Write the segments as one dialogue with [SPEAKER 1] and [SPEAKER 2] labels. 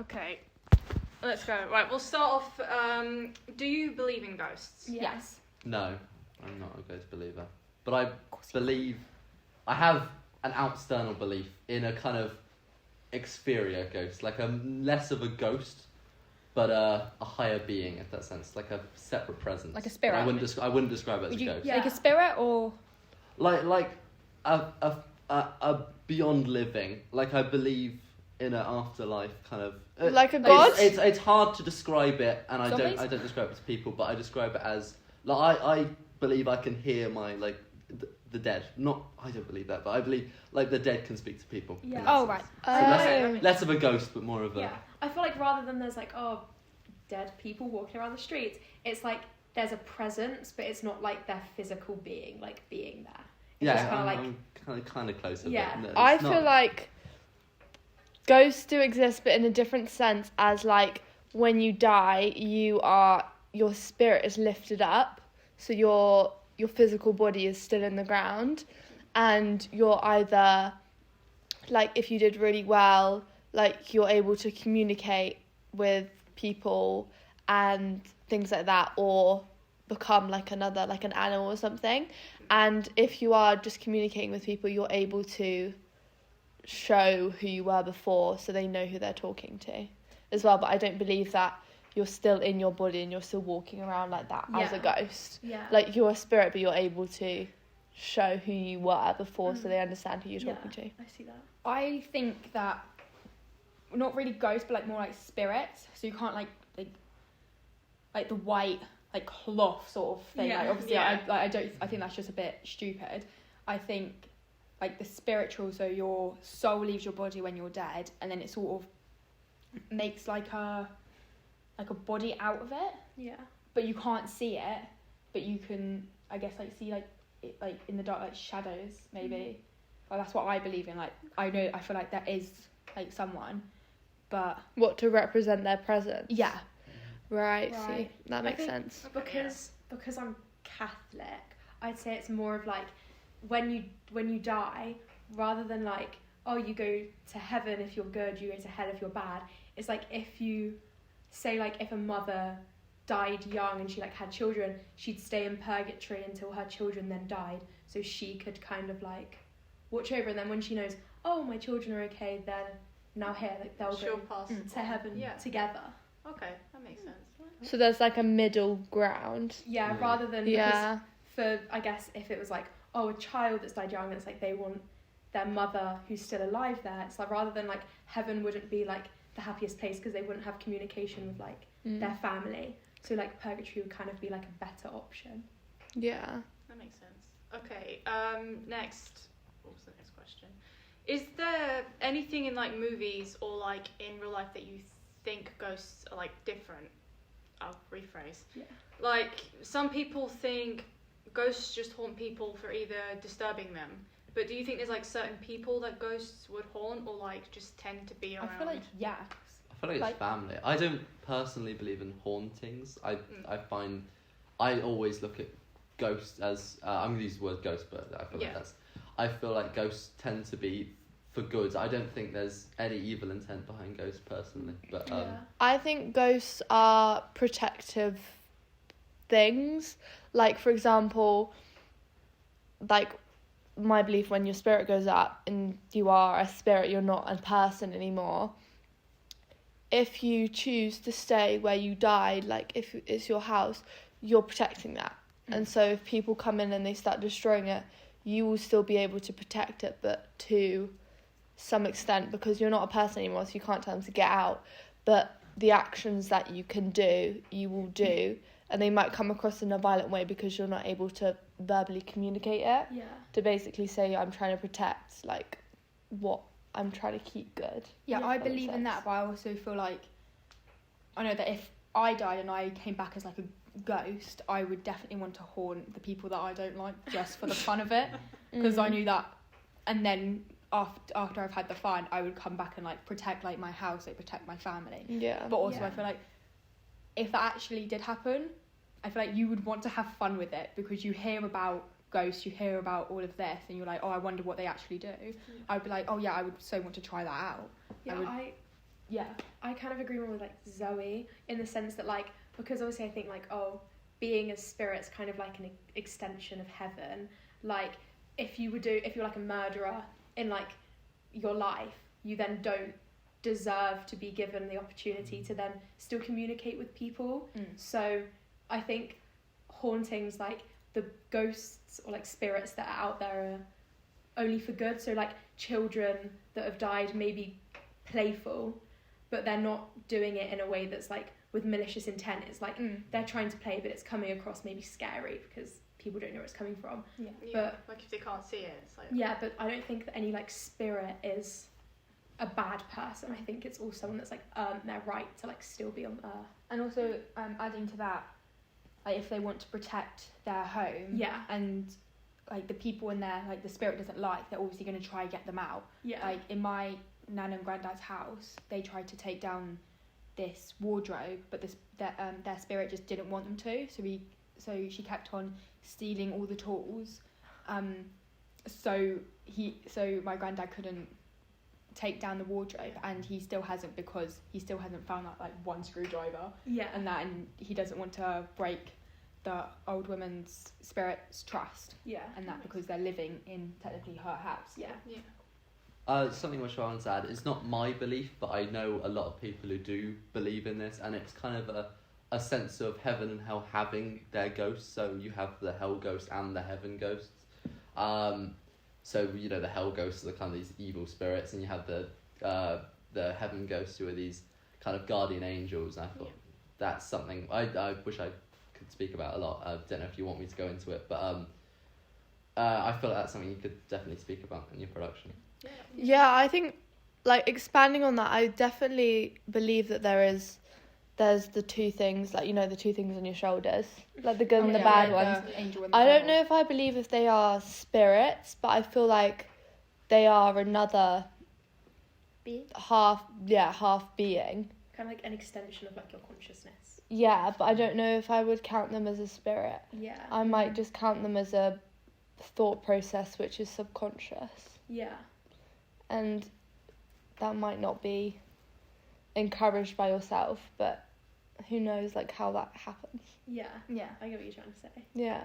[SPEAKER 1] Okay. Let's go. Right, we'll start off. Do you believe in ghosts?
[SPEAKER 2] Yes.
[SPEAKER 3] No, I'm not a ghost believer. But I believe... I have an external belief in a kind of exterior ghost. Like a less of a ghost, but a higher being, if that sense. Like a separate presence.
[SPEAKER 2] Like a spirit?
[SPEAKER 3] I wouldn't describe it as a ghost.
[SPEAKER 2] Yeah. Like a spirit or...
[SPEAKER 3] Like a beyond living. Like I believe in an afterlife kind of...
[SPEAKER 4] like a god?
[SPEAKER 3] It's hard to describe it, and I
[SPEAKER 2] Zombies?
[SPEAKER 3] don't describe it to people, but I describe it as... Like, I believe I can hear my, like, the dead. I don't believe that, but I believe, like, the dead can speak to people.
[SPEAKER 2] Yeah.
[SPEAKER 4] Oh, right.
[SPEAKER 3] So less of a ghost, but more of a...
[SPEAKER 5] Yeah. I feel like rather than there's, like, dead people walking around the streets, it's like there's a presence, but it's not, like, their physical being, like, being there. It's just
[SPEAKER 3] I'm kind of closer.
[SPEAKER 5] Yeah.
[SPEAKER 3] But
[SPEAKER 4] I feel like ghosts do exist, but in a different sense, as like when you die, your spirit is lifted up, so your physical body is still in the ground, and you're either, like, if you did really well, like, you're able to communicate with people and things like that, or become like an animal or something. And if you are just communicating with people, you're able to show who you were before, so they know who they're talking to as well. But I don't believe that you're still in your body and you're still walking around like that as a ghost.
[SPEAKER 5] Yeah.
[SPEAKER 4] Like, you're a spirit, but you're able to show who you were before, so they understand who you're talking to.
[SPEAKER 5] I see that.
[SPEAKER 2] I think that, not really ghosts, but like more like spirits. So you can't like the white, like, cloth sort of thing.
[SPEAKER 5] Yeah.
[SPEAKER 2] Like, obviously,
[SPEAKER 5] Yeah.
[SPEAKER 2] I think that's just a bit stupid. I think like the spiritual, so your soul leaves your body when you're dead, and then it sort of makes like a body out of it.
[SPEAKER 5] Yeah.
[SPEAKER 2] But you can't see it, but you can, I guess, like, see like it, like in the dark, like shadows maybe. Well, that's what I believe in. Like, I feel like there is like someone, but
[SPEAKER 4] What, to represent their presence?
[SPEAKER 2] yeah.
[SPEAKER 4] Right. See,
[SPEAKER 5] Right.
[SPEAKER 4] that makes
[SPEAKER 5] think
[SPEAKER 4] sense.
[SPEAKER 5] Because I'm Catholic, I'd say it's more of like when you die, rather than like, oh, you go to heaven if you're good, you go to hell if you're bad. It's like, if you say, like, if a mother died young and she like had children, she'd stay in purgatory until her children then died, so she could kind of like watch over, and then when she knows, oh, my children are okay, then now here, like, they'll
[SPEAKER 1] She'll
[SPEAKER 5] go
[SPEAKER 1] pass.
[SPEAKER 5] to heaven together.
[SPEAKER 1] Okay, that makes sense.
[SPEAKER 4] So there's like a middle ground.
[SPEAKER 5] Yeah,
[SPEAKER 3] Yeah.
[SPEAKER 5] rather than
[SPEAKER 4] Yeah.
[SPEAKER 5] for, I guess, if it was like, oh, a child that's died young, it's like they want their mother who's still alive there. It's like, rather than like heaven wouldn't be like the happiest place because they wouldn't have communication with like their family. So like purgatory would kind of be like a better option.
[SPEAKER 4] Yeah.
[SPEAKER 1] That makes sense. Okay, next. What was the next question? Is there anything in like movies or like in real life that you think ghosts are like different? I'll rephrase.
[SPEAKER 5] Yeah.
[SPEAKER 1] Like, some people think ghosts just haunt people for either disturbing them. But do you think there's like certain people that ghosts would haunt, or like just tend to be around?
[SPEAKER 2] I feel like yes.
[SPEAKER 3] I feel like it's family. I don't personally believe in hauntings. I find... I always look at ghosts as... I'm going to use the word ghost, but I feel like that's... I feel like ghosts tend to be for good. I don't think there's any evil intent behind ghosts personally. But
[SPEAKER 4] I think ghosts are protective things. Like, for example, like, my belief, when your spirit goes up and you are a spirit, you're not a person anymore. If you choose to stay where you died, like if it's your house, you're protecting that. And so if people come in and they start destroying it, you will still be able to protect it, but to some extent, because you're not a person anymore, so you can't tell them to get out. But the actions that you can do, you will do, and they might come across in a violent way because you're not able to verbally communicate it.
[SPEAKER 5] Yeah.
[SPEAKER 4] To basically say, I'm trying to protect, like, what I'm trying to keep good.
[SPEAKER 2] Yeah,
[SPEAKER 5] Yeah,
[SPEAKER 2] I
[SPEAKER 4] that makes
[SPEAKER 2] believe in
[SPEAKER 4] sense.
[SPEAKER 2] that, but I also feel like, I know that if I died and I came back as like a ghost, I would definitely want to haunt the people that I don't like, just for the fun of it, because I knew that. And then after I've had the fun, I would come back and like protect like my house, like protect my family.
[SPEAKER 4] Yeah.
[SPEAKER 2] But also I feel like if that actually did happen, I feel like you would want to have fun with it, because you hear about ghosts, you hear about all of this, and you're like, oh, I wonder what they actually do. I'd be like, oh yeah, I would so want to try that out.
[SPEAKER 5] Yeah,
[SPEAKER 2] Yeah.
[SPEAKER 5] I kind of agree more with like Zoe in the sense that like, because obviously I think like, oh, being a spirit's kind of like an extension of heaven. Like if you're like a murderer in like your life, you then don't deserve to be given the opportunity to then still communicate with people. So I think hauntings, like the ghosts or like spirits that are out there are only for good. So like children that have died may be playful, but they're not doing it in a way that's like with malicious intent. It's like they're trying to play, but it's coming across maybe scary because people don't know where it's coming from.
[SPEAKER 1] Yeah.
[SPEAKER 5] But
[SPEAKER 1] like if they can't see it, it's like
[SPEAKER 5] yeah, but I don't think that any like spirit is a bad person. I think it's all someone that's like earned their right to like still be on Earth.
[SPEAKER 2] And also, adding to that, like if they want to protect their home,
[SPEAKER 5] Yeah.
[SPEAKER 2] and like the people in there, like the spirit doesn't like, they're obviously going to try and get them out.
[SPEAKER 5] Yeah.
[SPEAKER 2] Like in my nan and granddad's house, they tried to take down this wardrobe, but their spirit just didn't want them to. So she kept on stealing all the tools. So my granddad couldn't take down the wardrobe, and he still hasn't, because he still hasn't found that like one screwdriver.
[SPEAKER 5] Yeah.
[SPEAKER 2] And he doesn't want to break the old woman's spirit's trust.
[SPEAKER 5] Yeah.
[SPEAKER 2] And that because they're living in technically her house.
[SPEAKER 5] Yeah.
[SPEAKER 1] Yeah.
[SPEAKER 3] Something which I want to add, it's not my belief, but I know a lot of people who do believe in this, and it's kind of a sense of heaven and hell having their ghosts. So you have the hell ghosts and the heaven ghosts. So you know the hell ghosts are kind of these evil spirits, and you have the heaven ghosts who are these kind of guardian angels. And I thought that's something I wish I could speak about a lot. I don't know if you want me to go into it, but I feel like that's something you could definitely speak about in your production.
[SPEAKER 4] Yeah, I think, like, expanding on that, I definitely believe that there's the two things, like, you know, the two things on your shoulders, like the good and the bad ones.
[SPEAKER 2] The angel and the
[SPEAKER 4] I don't
[SPEAKER 2] devil.
[SPEAKER 4] know if I believe if they are spirits, but I feel like they are another half being.
[SPEAKER 5] Kind of like an extension of like your consciousness.
[SPEAKER 4] Yeah, but I don't know if I would count them as a spirit.
[SPEAKER 5] Yeah.
[SPEAKER 4] I might just count them as a thought process which is subconscious.
[SPEAKER 5] Yeah.
[SPEAKER 4] And that might not be encouraged by yourself, but who knows like how that happens.
[SPEAKER 5] Yeah.
[SPEAKER 2] Yeah.
[SPEAKER 5] I get what you're trying to say.
[SPEAKER 4] Yeah.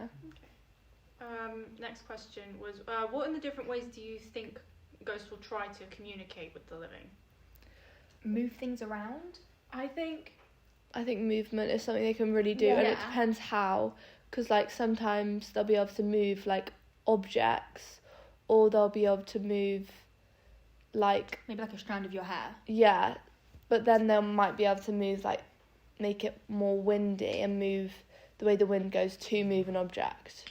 [SPEAKER 1] Next question was, what in the different ways do you think ghosts will try to communicate with the living?
[SPEAKER 2] Move things around.
[SPEAKER 5] I think
[SPEAKER 4] movement is something they can really do, and it
[SPEAKER 5] Yeah.
[SPEAKER 4] depends how, because like sometimes they'll be able to move like objects, or they'll be able to move like,
[SPEAKER 2] Maybe like a strand of your hair.
[SPEAKER 4] yeah, but then they might be able to move, like, make it more windy and move the way the wind goes to move an object.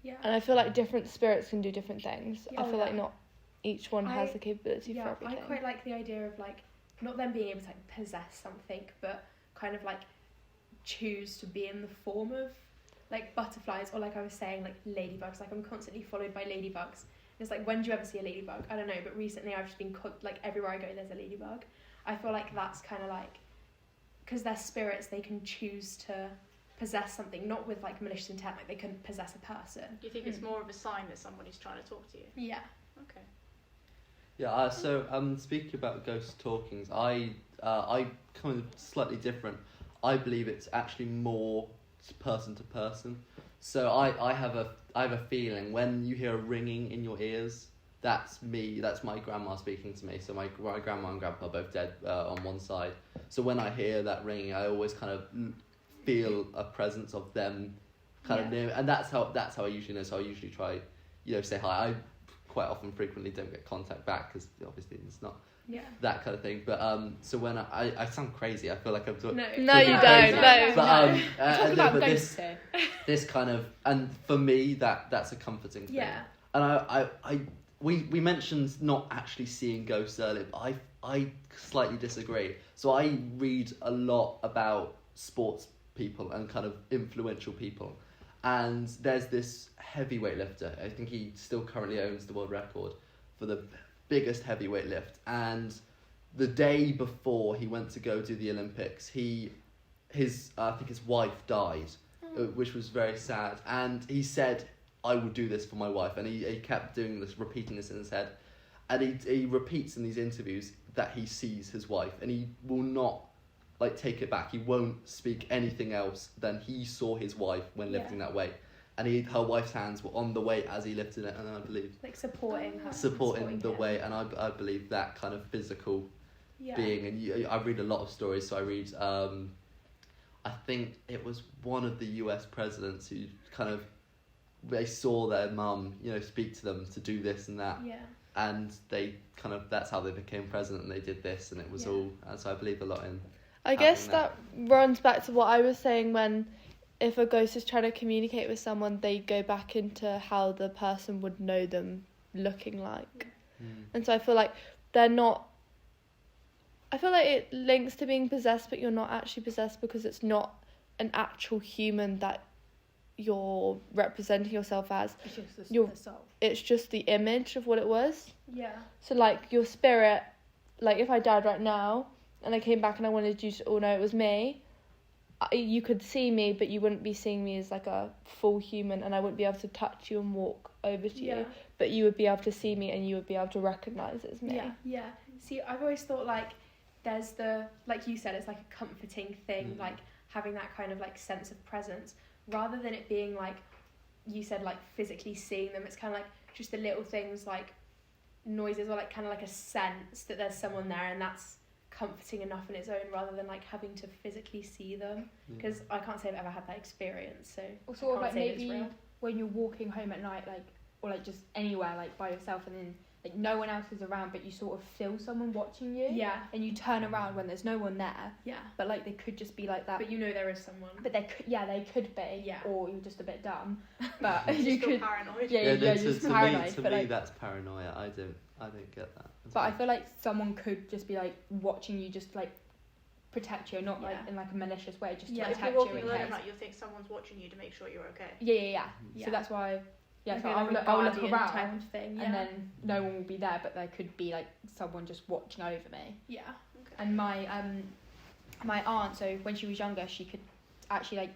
[SPEAKER 5] yeah.
[SPEAKER 4] And I feel like different spirits can do different things.
[SPEAKER 5] Yeah.
[SPEAKER 4] I feel
[SPEAKER 5] Oh,
[SPEAKER 4] like
[SPEAKER 5] yeah.
[SPEAKER 4] not each one has
[SPEAKER 5] I-
[SPEAKER 4] the capability for
[SPEAKER 5] Yeah, I
[SPEAKER 4] everything.
[SPEAKER 5] quite like the idea of like not them being able to like possess something, but kind of like choose to be in the form of like butterflies, or like I was saying, like ladybugs. Like I'm constantly followed by ladybugs. It's like, when do you ever see a ladybug? I don't know, but recently I've just been like everywhere I go there's a ladybug. I feel like that's kind of like, because they're spirits, they can choose to possess something, not with like malicious intent, like they couldn't possess a person.
[SPEAKER 1] Do you think it's more of a sign that somebody's trying to talk to you?
[SPEAKER 5] Yeah.
[SPEAKER 1] Okay.
[SPEAKER 3] Yeah. So speaking about ghost talkings, I kind of slightly different. I believe it's actually more person to person. So I have a feeling when you hear a ringing in your ears, that's me. That's my grandma speaking to me. So my grandma and grandpa are both dead on one side. So when I hear that ringing, I always kind of feel a presence of them kind of near me. And that's how I usually know. So I usually try, say hi. I quite often frequently don't get contact back because obviously it's not that kind of thing. But so when I sound crazy, I feel like I'm talking.
[SPEAKER 5] No,
[SPEAKER 4] No, you
[SPEAKER 3] crazy.
[SPEAKER 4] don't. No.
[SPEAKER 3] But
[SPEAKER 2] Talk about
[SPEAKER 3] but
[SPEAKER 2] ghosts here.
[SPEAKER 3] this kind of, and for me that's a comforting thing.
[SPEAKER 5] Yeah.
[SPEAKER 3] And we mentioned not actually seeing ghosts earlier, but I slightly disagree. So I read a lot about sports people and kind of influential people, and there's this heavyweight lifter. I think he still currently owns the world record for the biggest heavyweight lift. And the day before he went to go do the Olympics, I think his wife died, which was very sad. And he said, I will do this for my wife. And he kept doing this, repeating this in his head. And he repeats in these interviews that he sees his wife, and he will not like take it back. He won't speak anything else than he saw his wife when lifting that weight, and her wife's hands were on the weight as he lifted it, and I believe
[SPEAKER 5] like supporting her,
[SPEAKER 3] supporting the
[SPEAKER 5] him.
[SPEAKER 3] weight, and I believe that kind of physical being. And I read a lot of stories, so I read I think it was one of the US presidents who kind of, they saw their mum, speak to them to do this and that.
[SPEAKER 5] Yeah.
[SPEAKER 3] And they kind of, that's how they became president, and they did this, and it was all, and so I believe a lot in.
[SPEAKER 4] I guess that runs back to what I was saying, when if a ghost is trying to communicate with someone, they go back into how the person would know them looking like. And so I feel like I feel like it links to being possessed, but you're not actually possessed, because it's not an actual human that you're representing yourself as.
[SPEAKER 2] It's just the soul.
[SPEAKER 4] It's just the image of what it was.
[SPEAKER 5] Yeah.
[SPEAKER 4] So like your spirit, like if I died right now and I came back and I wanted you to all know it was me, you could see me, but you wouldn't be seeing me as like a full human, and I wouldn't be able to touch you and walk over to you, but you would be able to see me and you would be able to recognise it as me.
[SPEAKER 5] Yeah. See, I've always thought like there's like you said, it's like a comforting thing, like having that kind of like sense of presence, rather than it being like you said, like physically seeing them. It's kind of like just the little things like noises, or like kind of like a sense that there's someone there, and that's comforting enough in its own, rather than like having to physically see them, because I can't say I've ever had that experience. So
[SPEAKER 2] or sort of like maybe when you're walking home at night, like, or like just anywhere like by yourself, and then like no one else is around, but you sort of feel someone watching you, and you turn around when there's no one there, but like they could just be like that,
[SPEAKER 5] but there is someone,
[SPEAKER 2] but they could be, or you're just a bit dumb, but
[SPEAKER 1] you could paranoid.
[SPEAKER 2] You're just paranoid.
[SPEAKER 3] To me, that's paranoia. I don't get that.
[SPEAKER 2] But I feel like someone could just be like watching you, just like protect you, not like in like a malicious way, just to protect
[SPEAKER 1] if you're walking
[SPEAKER 2] you in
[SPEAKER 1] alone
[SPEAKER 2] case.
[SPEAKER 1] at night, you'll think someone's watching you to make sure you're okay.
[SPEAKER 2] Yeah. So that's why. Yeah, so I'll look around
[SPEAKER 5] type of thing,
[SPEAKER 2] and then no one will be there, but there could be like someone just watching over me.
[SPEAKER 5] Yeah.
[SPEAKER 1] Okay.
[SPEAKER 2] And my aunt, so when she was younger, she could actually like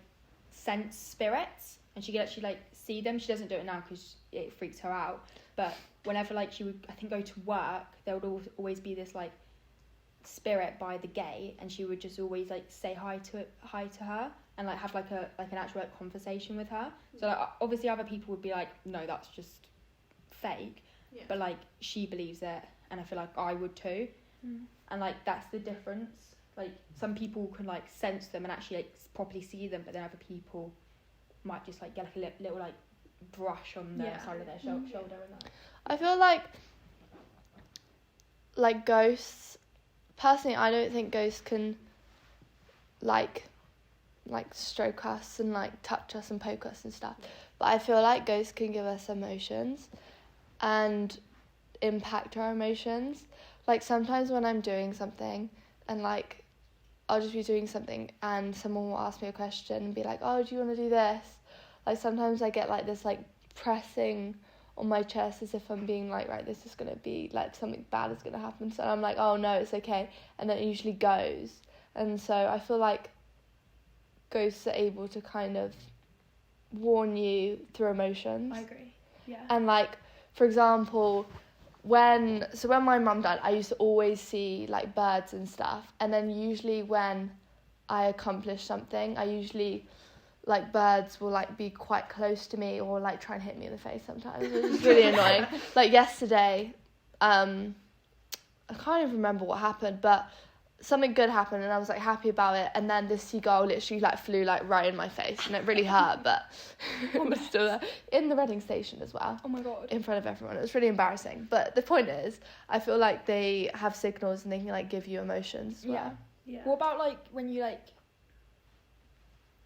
[SPEAKER 2] sense spirits, and she could actually like see them. She doesn't do it now because it freaks her out. But whenever like she would, I think, go to work, there would always be this like spirit by the gate, and she would just always like say hi to her, and like have like an actual like conversation with her. So like obviously other people would be like, no, that's just fake, but like she believes it, and I feel like I would too. And like that's the difference. Like some people can like sense them and actually like properly see them, but then other people might just like get like a little like brush on the side of their shoulder and that.
[SPEAKER 4] I feel like ghosts, personally, I don't think ghosts can like stroke us and like touch us and poke us and stuff, but I feel like ghosts can give us emotions and impact our emotions. Like sometimes when I'm doing something and like I'll just be doing something and someone will ask me a question and be like, oh, do you want to do this? Like sometimes I get like this like pressing on my chest as if I'm being like, right, this is going to be like something bad is going to happen. So I'm like, oh no, it's okay. And then it usually goes. And so I feel like ghosts are able to kind of warn you through emotions.
[SPEAKER 5] I agree. Yeah.
[SPEAKER 4] And like, for example, when my mum died, I used to always see like birds and stuff, and then usually when I accomplish something, I usually like birds will like be quite close to me or like try and hit me in the face sometimes, which is really annoying. Like yesterday, I can't even remember what happened, but something good happened and I was like happy about it, and then this seagull literally like flew like right in my face, and it really hurt, but it was still there in the Reading station as well.
[SPEAKER 2] Oh my god!
[SPEAKER 4] In front of everyone, it was really embarrassing. But the point is, I feel like they have signals and they can like give you emotions as well.
[SPEAKER 5] Yeah.
[SPEAKER 2] What about like when you like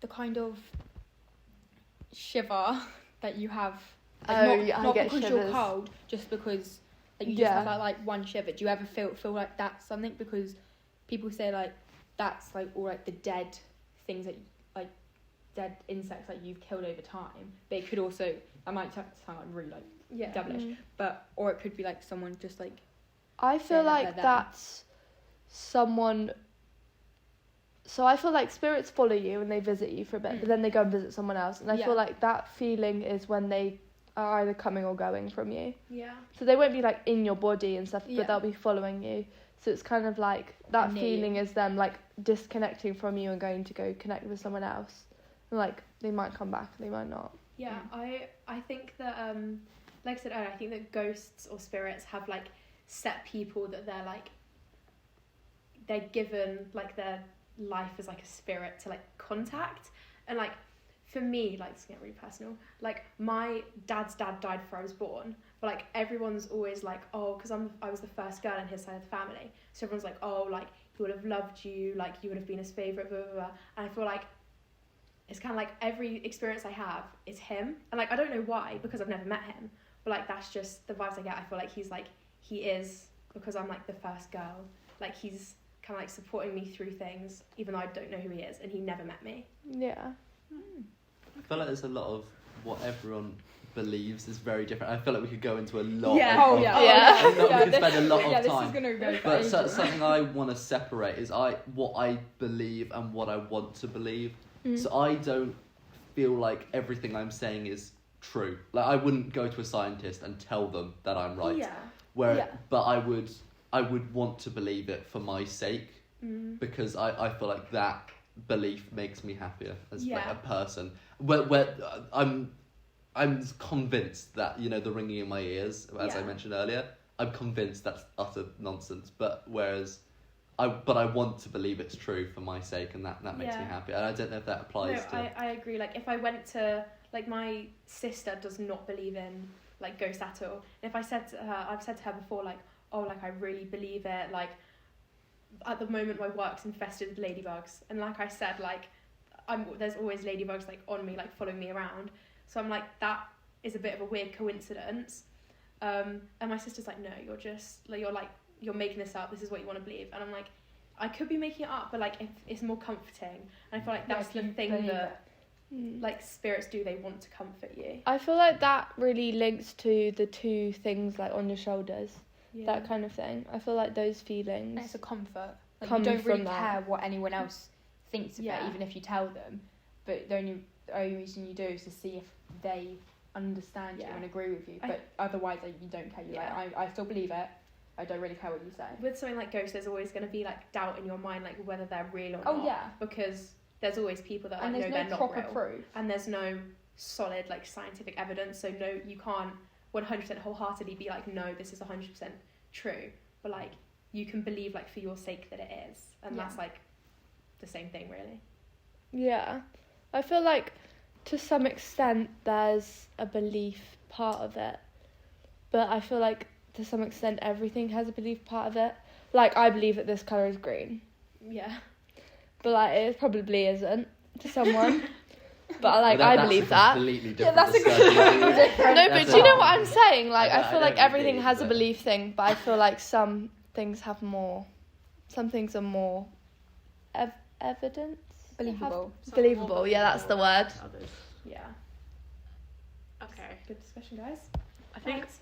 [SPEAKER 2] the kind of shiver that you have? Like, not
[SPEAKER 4] I get
[SPEAKER 2] because
[SPEAKER 4] shivers.
[SPEAKER 2] you're cold, just because like, you just have like one shiver. Do you ever feel like that's something? Because people say like that's like all like the dead things that like dead insects like you've killed over time, but it could also, that might sound like really like devilish, but or it could be like someone just like,
[SPEAKER 4] I feel like that's someone. So I feel like spirits follow you and they visit you for a bit, but then they go and visit someone else, and I feel like that feeling is when they are either coming or going from you.
[SPEAKER 5] Yeah.
[SPEAKER 4] So they won't be like in your body and stuff,
[SPEAKER 2] Yeah.
[SPEAKER 4] but they'll be following you. So it's kind of like that
[SPEAKER 2] Near
[SPEAKER 4] feeling
[SPEAKER 2] you.
[SPEAKER 4] is them like disconnecting from you and going to go connect with someone else. And, like they might come back, they might not.
[SPEAKER 5] Yeah, I think that like I said earlier, I think that ghosts or spirits have like set people that they're given like their life as like a spirit to like contact. And like for me, like it's getting really personal, like my dad's dad died before I was born, but like everyone's always like, oh, because I was the first girl in his side of the family, so everyone's like, oh, like he would have loved you, like you would have been his favourite, blah blah blah. And I feel like it's kind of like every experience I have is him, and like I don't know why, because I've never met him, but like that's just the vibes I get. I feel like he is because I'm like the first girl, like he's kind of like supporting me through things even though I don't know who he is and he never met me.
[SPEAKER 4] Yeah.
[SPEAKER 3] I feel like there's a lot of what everyone believes is very different. I feel like we could go into a lot.
[SPEAKER 5] Yeah.
[SPEAKER 3] Of,
[SPEAKER 2] Oh yeah.
[SPEAKER 4] Yeah.
[SPEAKER 3] we could spend a lot of
[SPEAKER 2] This
[SPEAKER 3] time.
[SPEAKER 2] is gonna go.
[SPEAKER 3] But
[SPEAKER 2] for ages.
[SPEAKER 3] something I want to separate is what I believe and what I want to believe.
[SPEAKER 4] Mm.
[SPEAKER 3] So I don't feel like everything I'm saying is true. Like I wouldn't go to a scientist and tell them that I'm right.
[SPEAKER 5] Yeah.
[SPEAKER 4] Yeah.
[SPEAKER 3] But I would want to believe it for my sake, because I feel like that belief makes me happier as like a person. Where I'm convinced that, you know, the ringing in my ears, as I mentioned earlier, I'm convinced that's utter nonsense. But I want to believe it's true for my sake, and that makes me happy. And I don't know if that applies to.
[SPEAKER 5] I agree. Like if I went to, like, my sister does not believe in like ghosts at all. And if I said to her, I've said to her before, like, oh, like I really believe it. Like at the moment my work's infested with ladybugs, and like I said, like there's always ladybugs like on me, like following me around. So I'm like, that is a bit of a weird coincidence. And my sister's like, no, you're making this up. This is what you want to believe. And I'm like, I could be making it up, but like it's more comforting. And I feel like that's the thing that like spirits do. They want to comfort you.
[SPEAKER 4] I feel like that really links to the two things like on your shoulders, that kind of thing. I feel like those feelings.
[SPEAKER 2] And it's a comfort. Like,
[SPEAKER 4] Come
[SPEAKER 2] you don't really
[SPEAKER 4] from that.
[SPEAKER 2] care what anyone else thinks of it,
[SPEAKER 5] Yeah.
[SPEAKER 2] even if you tell them. But the only reason you do is to see if they understand you
[SPEAKER 5] Yeah.
[SPEAKER 2] and agree with you. But otherwise, like, you don't care. You're like, I still believe it. I don't really care what you say.
[SPEAKER 5] With something like ghosts, there's always going to be like doubt in your mind, like whether they're real or
[SPEAKER 2] Oh,
[SPEAKER 5] not.
[SPEAKER 2] yeah.
[SPEAKER 5] Because there's always people that
[SPEAKER 2] And
[SPEAKER 5] like, no,
[SPEAKER 2] there's
[SPEAKER 5] they're
[SPEAKER 2] no
[SPEAKER 5] not
[SPEAKER 2] proper
[SPEAKER 5] real.
[SPEAKER 2] proof.
[SPEAKER 5] And there's no solid like scientific evidence, so no, you can't 100% wholeheartedly be like, no, this is 100% true. But like you can believe like for your sake that it is, and that's like the same thing really.
[SPEAKER 4] Yeah, I feel like to some extent there's a belief part of it, but I feel like to some extent everything has a belief part of it. Like I believe that this colour is green,
[SPEAKER 5] Yeah.
[SPEAKER 4] but like it probably isn't to someone. But like
[SPEAKER 3] Well,
[SPEAKER 4] I
[SPEAKER 3] that's
[SPEAKER 4] believe
[SPEAKER 3] a
[SPEAKER 4] that.
[SPEAKER 3] completely different
[SPEAKER 2] that's a
[SPEAKER 3] discussion.
[SPEAKER 4] No, but do you know what I'm saying? Like
[SPEAKER 3] I
[SPEAKER 4] I feel
[SPEAKER 3] don't
[SPEAKER 4] like everything
[SPEAKER 3] really,
[SPEAKER 4] has a
[SPEAKER 3] but-
[SPEAKER 4] belief thing, but I feel like some things have more. Some things are more evidence.
[SPEAKER 2] Believable.
[SPEAKER 4] Believable, yeah, that's the word.
[SPEAKER 1] Others.
[SPEAKER 5] Yeah.
[SPEAKER 1] Okay.
[SPEAKER 5] Good discussion, guys.
[SPEAKER 1] I think
[SPEAKER 5] Thanks.